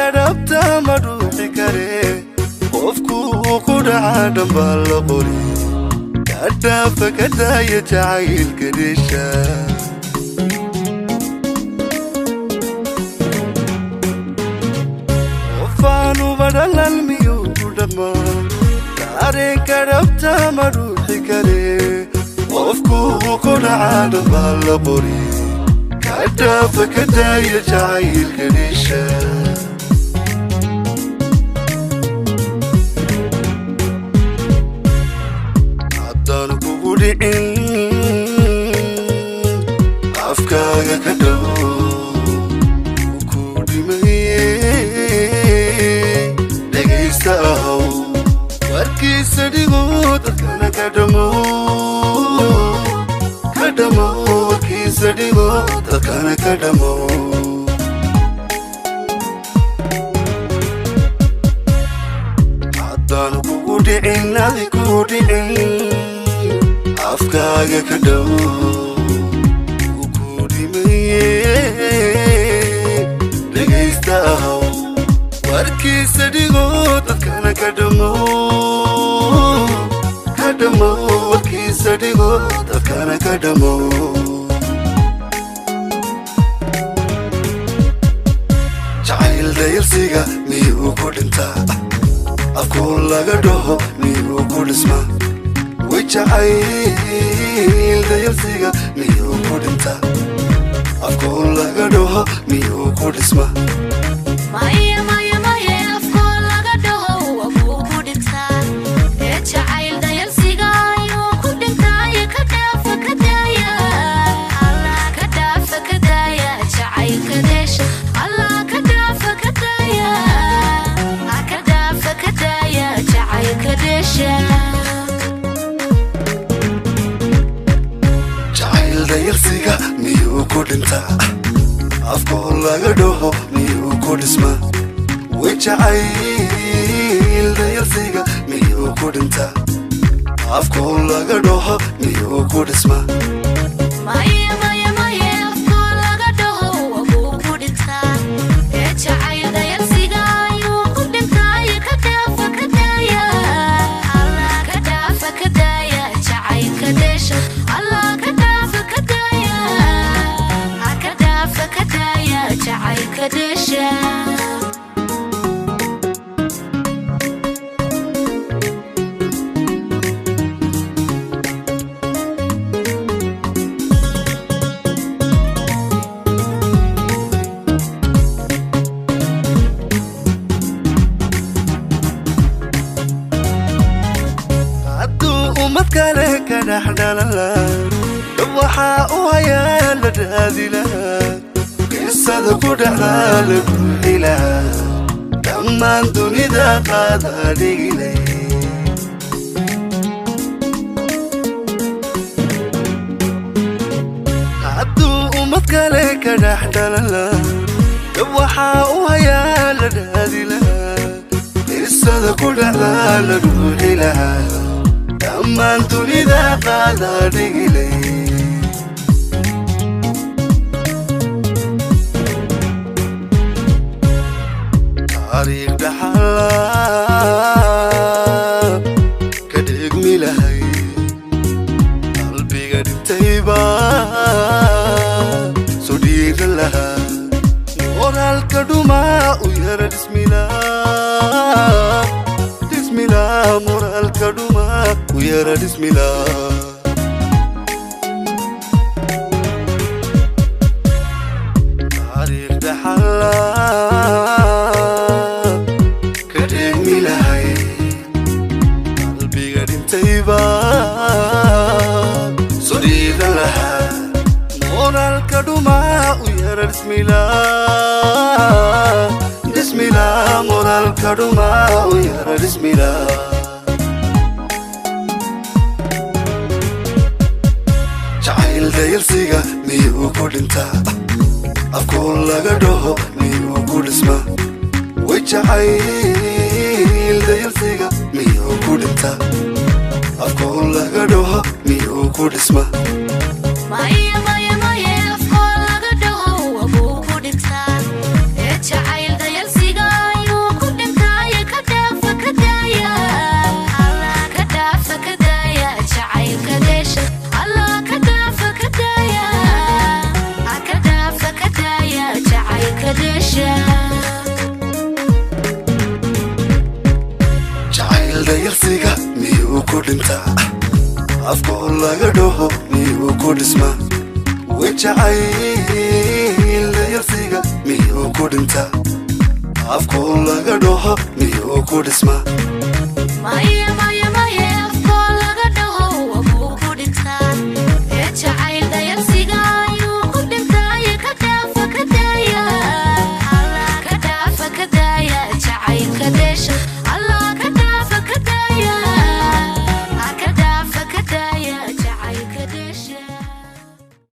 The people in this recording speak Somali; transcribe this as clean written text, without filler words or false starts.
كربت مروحي كري وفكو كل عادم بالقولي كدا فكدا يجعيل كريشة وفانو بدل الميوت دما كاري كربت مروحي كري وفكو كل عادم بالقولي كدا فكدا يجعيل كريشة أفكارك كدو وكودي مهي dhagayste ahaw warkiisa dhigo dadkana kadhamo warkiisa dhigo dadkana kadhamo haddaan kugu dhicin adi ku dhicin afkaaga ka dhow dhagayste ahaw warkiisa dhigo dadkana kadhamo warkiisa dhigo dadkana kadhamo jacayl dhalsiga miyuu ku dhintaa afku laga dhaho miyuu ku dhismaa jacayl dhalsiga miyuu ku dhintaa afku laga dhaho miyuu ku dhismaa dhagayste miyuu ku dhintaa afku laga dhaho miyuu ku dhismaa jacayl dhalsiga miyuu ku dhintaa afku laga dhaho miyuu ku dhismaa متكلك نحدللا وحا ويا لدادلا قصة كدها لبحلا لما دوني ذا قادة ليلي عدو متكلك نحدللا وحا ويا لدادلا قصة كدها لبحلا لما انتوني ذا قادة رجلي تاريخ دحلا كدق ملهي قلبي قد انتيبا صديق لها نور الكدوما ويرى بسم الله مور الكدوما ويرى بسم الله تاريخ دحلا كدق ملهي قلبي قد انتيبا صديق لها نور الكدوما ويرى بسم الله مور الكدوما ويرى بسم الله jacayl dhalsiga miyuu ku dhintaa afku laga dhaho miyuu ku dhismaa jacayl dhalsiga miyuu ku dhintaa afku laga dhaho miyuu ku dhismaa afku laga dhaho wuu ku dhintaa jacayl dhalsiga dhagayste miyuu ku dhintaa afkoo laga dhaho miyuu ku dhismaa jacayl dhagayste miyuu ku dhintaa afkoo laga dhaho miyuu ku dhismaa